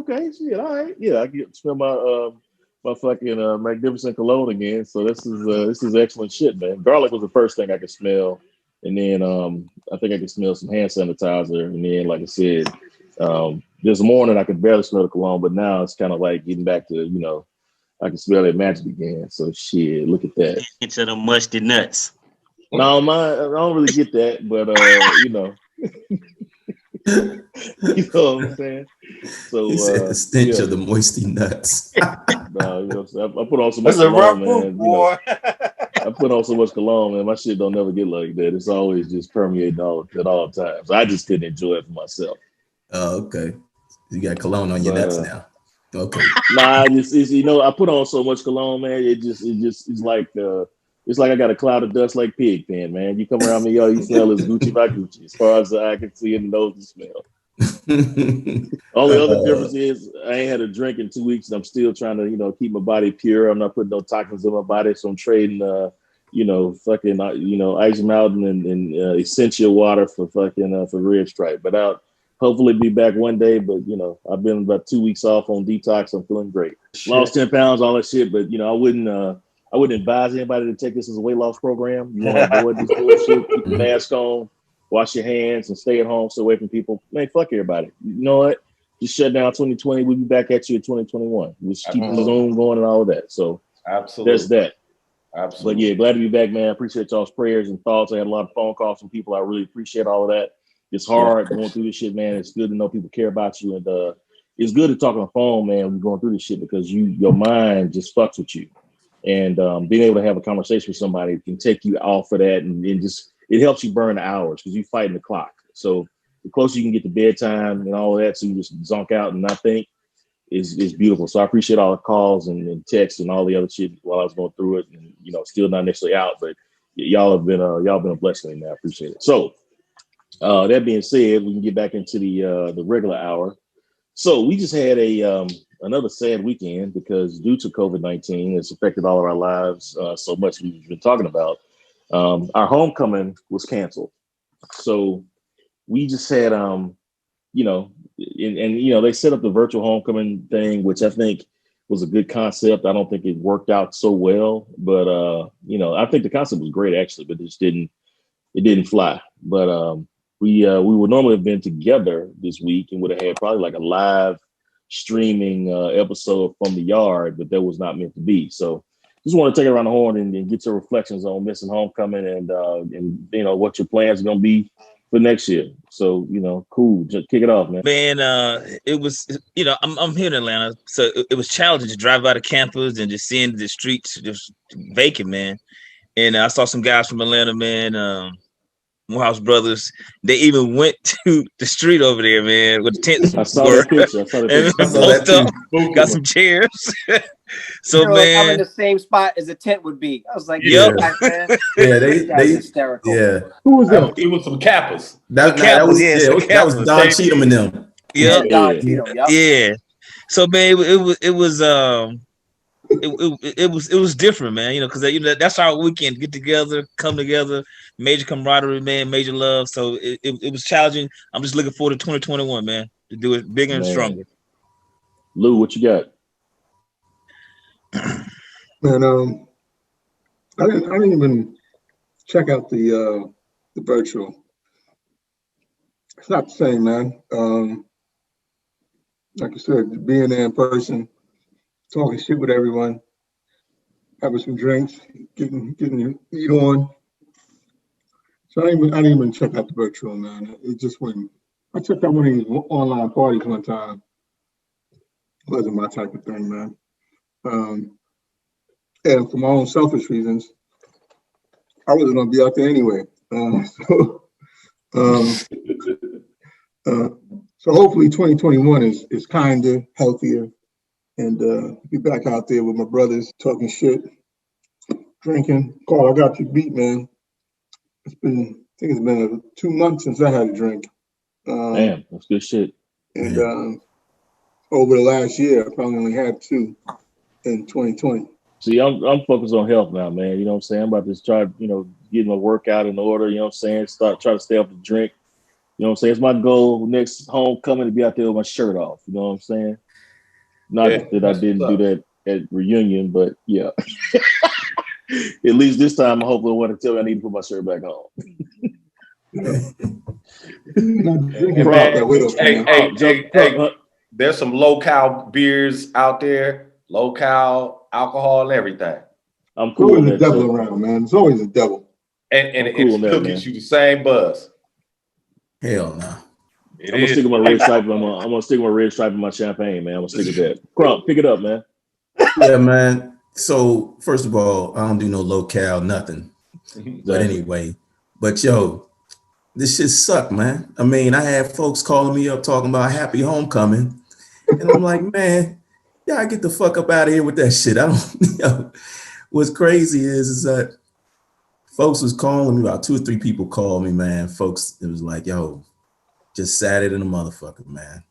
okay, shit, all right, yeah, I get to smell my fucking magnificent cologne again. So this is excellent shit, man. Garlic was the first thing I could smell, and then I think I could smell some hand sanitizer, and then like I said, this morning I could barely smell the cologne, but now it's kind of like getting back to I can smell that magic again. So shit, look at that. Into the musty nuts. No, I don't really get that, but you know what I'm saying. So He said the stench yeah, of the moisty nuts. I put on so much That's a rough cologne, move, man. boy. I put on so much cologne, man. My shit don't never get like that. It's always just permeating at all times. I just couldn't enjoy it for myself. Oh, okay. You got cologne on your But nuts now. Okay. nah, I put on so much cologne, man. It's like I got a cloud of dust like pig pen, man. You come around me, yo, you smell as Gucci by Gucci, as far as the eye can see and nose and smell. Only other difference is I ain't had a drink in 2 weeks, and I'm still trying to, keep my body pure. I'm not putting no toxins in my body, so I'm trading, fucking, Ice Mountain and essential water for fucking for Red Stripe. But I'll hopefully be back one day. But I've been about 2 weeks off on detox. I'm feeling great. Lost 10 pounds, all that shit. But I wouldn't advise anybody to take this as a weight loss program. You want to avoid this bullshit. Keep the mask on. Wash your hands and stay at home, stay away from people. Man, fuck everybody. You know what? Just shut down 2020. We'll be back at you in 2021. We'll keep the Zoom going and all of that. So absolutely, there's that. Absolutely. But yeah, glad to be back, man. I appreciate y'all's prayers and thoughts. I had a lot of phone calls from people. I really appreciate all of that. It's hard going through this shit, man. It's good to know people care about you, and it's good to talk on the phone, man, when you're going through this shit because your mind just fucks with you, and being able to have a conversation with somebody can take you off of that, and just it helps you burn the hours because you're fighting the clock. So the closer you can get to bedtime and all of that, so you just zonk out and not think, is beautiful. So I appreciate all the calls and texts and all the other shit while I was going through it, and still not necessarily out, but y'all been a blessing, man. I appreciate it. So that being said, we can get back into the regular hour. So we just had another sad weekend because due to COVID-19, it's affected all of our lives so much. We've been talking about. Our homecoming was canceled. So we just had, they set up the virtual homecoming thing, which I think was a good concept. I don't think it worked out so well, but, I think the concept was great actually, but it didn't fly. But we would normally have been together this week and would have had probably like a live streaming episode from the yard, but that was not meant to be. So just want to take it around the horn and get your reflections on missing homecoming and what your plans are going to be for next year. So, cool. Just kick it off, man. Man, it was, I'm here in Atlanta, so it was challenging to drive by the campus and just seeing the streets just vacant, man. And I saw some guys from Atlanta, man, Morehouse brothers. They even went to the street over there, man, with the tents. I saw that picture. I saw that too. Got some chairs. So man, I'm in the same spot as a tent would be. I was like, yep. Man. Yeah, they hysterical. Yeah. Who was that? It was some Kappas. That was Don Cheadham and them. Yep. Yeah. So man, it was different, man. Because that's our weekend. Get together, come together, major camaraderie, man, major love. So it was challenging. I'm just looking forward to 2021, man, to do it bigger and stronger. Lou, what you got? Man, I didn't even check out the virtual. It's not the same, man. Like I said, being there in person, talking shit with everyone, having some drinks, getting your feet on. So I didn't even check out the virtual, man. It just went. I checked out one of these online parties one time. It wasn't my type of thing, man. And for my own selfish reasons, I wasn't gonna be out there anyway. So hopefully 2021 is kinder, healthier, and be back out there with my brothers talking shit, drinking. Carl, I got you beat, man. I think it's been 2 months since I had a drink. Damn, that's good shit. And over the last year, I probably only had 2 in 2020. See, I'm focused on health now, man. You know what I'm saying? I'm about to try, get my workout in order. You know what I'm saying? Try to stay off the drink. You know what I'm saying? It's my goal next homecoming to be out there with my shirt off. You know what I'm saying? Not that I didn't do that at reunion, but yeah. At least this time, I hope no one to tell me I need to put my shirt back on. There's some low-cal beers out there, low-cal alcohol and everything. I'm cool with the devil around, man. It's always a devil. And it still gets you the same buzz. Hell no. I'm gonna stick with my red stripe. I'm gonna stick with my red stripe in my champagne, man. I'm gonna stick with that. Crump, pick it up, man. Yeah, man. So first of all, I don't do no low-cal nothing. But anyway, yo, this shit sucked, man. I mean, I had folks calling me up talking about happy homecoming, and I'm like, man, y'all get the fuck up out of here with that shit. I don't. What's crazy is that folks was calling me, about 2 or 3 people called me, man. Folks, it was like, yo, just sad it in a motherfucker, man.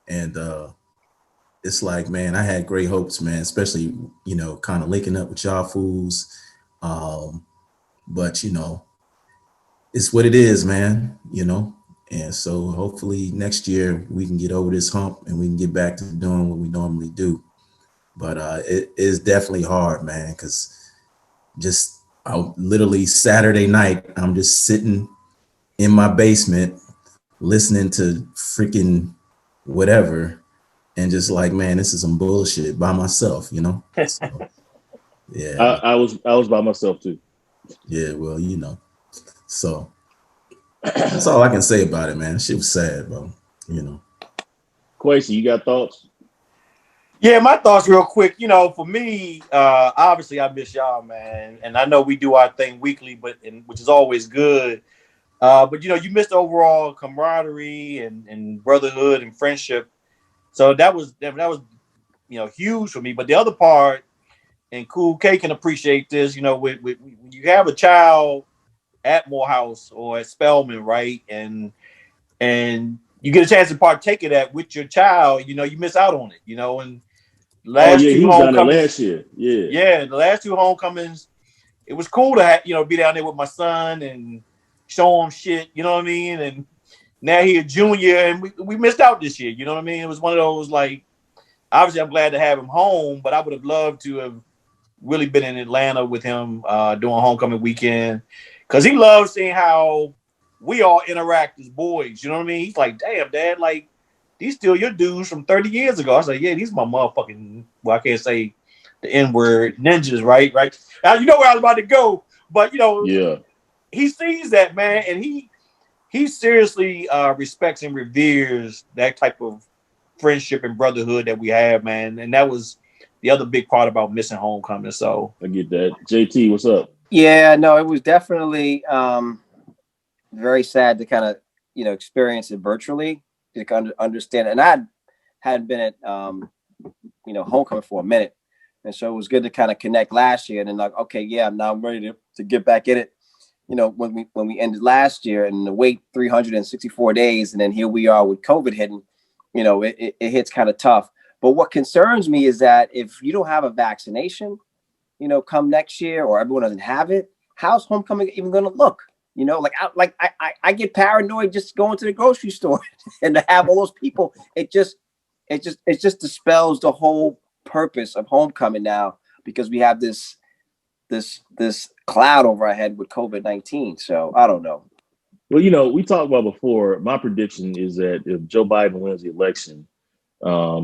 And it's like, man, I had great hopes, man, especially, kind of linking up with y'all fools. But, it's what it is, man, And so hopefully next year we can get over this hump and we can get back to doing what we normally do. But it is definitely hard, man, because literally Saturday night, I'm just sitting in my basement listening to freaking whatever and just like, man, this is some bullshit by myself, So, yeah. I was by myself too. Yeah, well, So that's all I can say about it, man. Shit was sad, bro. Quasi, you got thoughts? Yeah, my thoughts real quick. For me, obviously I miss y'all, man. And I know we do our thing weekly, which is always good. But you missed the overall camaraderie and brotherhood and friendship. So that was huge for me. But the other part, and Cool K can appreciate this, when you have a child at Morehouse or at Spelman, right? And you get a chance to partake of that with your child, you miss out on it, and last he was down there last year. Yeah, the last 2 homecomings, it was cool to be down there with my son and show him shit, you know what I mean? And now he's a junior and we missed out this year, you know what I mean? It was one of those, like, obviously I'm glad to have him home, but I would have loved to have really been in Atlanta with him doing homecoming weekend, because he loves seeing how we all interact as boys, you know what I mean? He's like, damn, Dad, like, these still your dudes from 30 years ago. I was like, yeah, these are my motherfucking, well, I can't say the N-word, ninjas, right? Now, you know where I was about to go, but, yeah, he sees that, man, and he seriously respects and reveres that type of friendship and brotherhood that we have, man. And that was the other big part about missing homecoming. So I get that. JT, what's up? Yeah, no, it was definitely very sad to kind of, experience it virtually, to understand it. And I hadn't been at, homecoming for a minute. And so it was good to kind of connect last year. And then like, okay, yeah, now I'm ready to get back in it. When we ended last year and the wait 364 days, and then here we are with COVID hitting, it hits kind of tough. But what concerns me is that if you don't have a vaccination, come next year, or everyone doesn't have it, how's homecoming even going to look? I get paranoid just going to the grocery store and to have all those people. It just dispels the whole purpose of homecoming now, because we have this cloud over our head with COVID-19. So I don't know. Well, we talked about before. My prediction is that if Joe Biden wins the election,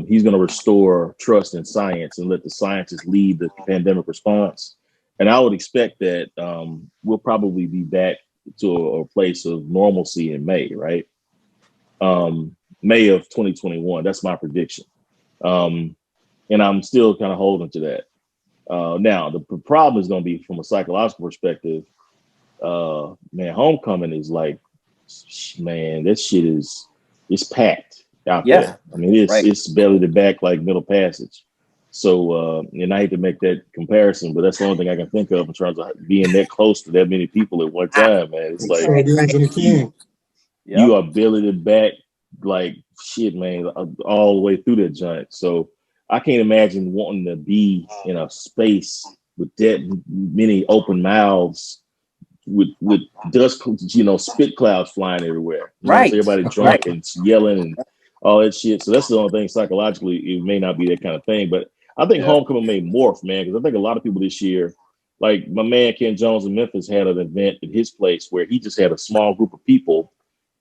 he's going to restore trust in science and let the scientists lead the pandemic response. And I would expect that we'll probably be back to a place of normalcy in May, right? May of 2021. That's my prediction. And I'm still kind of holding to that. Now, the problem is going to be from a psychological perspective. Man, homecoming is like, man, that shit it's packed out there. I mean, it's belly to back like Middle Passage. So, and I hate to make that comparison, but that's the only thing I can think of in terms of being that close to that many people at one time, man. It's like you are belly to back like shit, man, all the way through that joint. So I can't imagine wanting to be in a space with that many open mouths with dust, spit clouds flying everywhere. So everybody drunk and yelling, and all that shit. So that's the only thing psychologically, it may not be that kind of thing. But I think homecoming may morph, man, because I think a lot of people this year, like my man Ken Jones in Memphis had an event at his place where he just had a small group of people,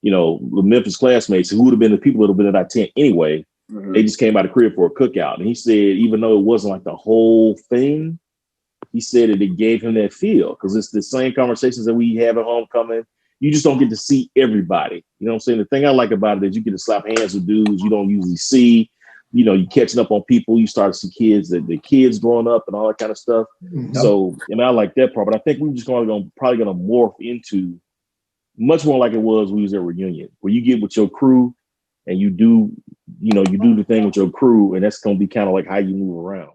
you know, the Memphis classmates who would have been the people that would have been at our tent anyway. Mhm. They just came out of crib for a cookout. And he said, even though it wasn't like the whole thing, he said that it gave him that feel because it's the same conversations that we have at homecoming. You just don't get to see everybody. You know what I'm saying? The thing I like about it is you get to slap hands with dudes you don't usually see. You know, you catching up on people. You start to see kids, the kids growing up and all that kind of stuff. So, and I like that part. But I think we're just probably going to morph into much more like it was when we was at reunion, where you get with your crew and you do the thing with your crew, and that's going to be kind of like how you move around.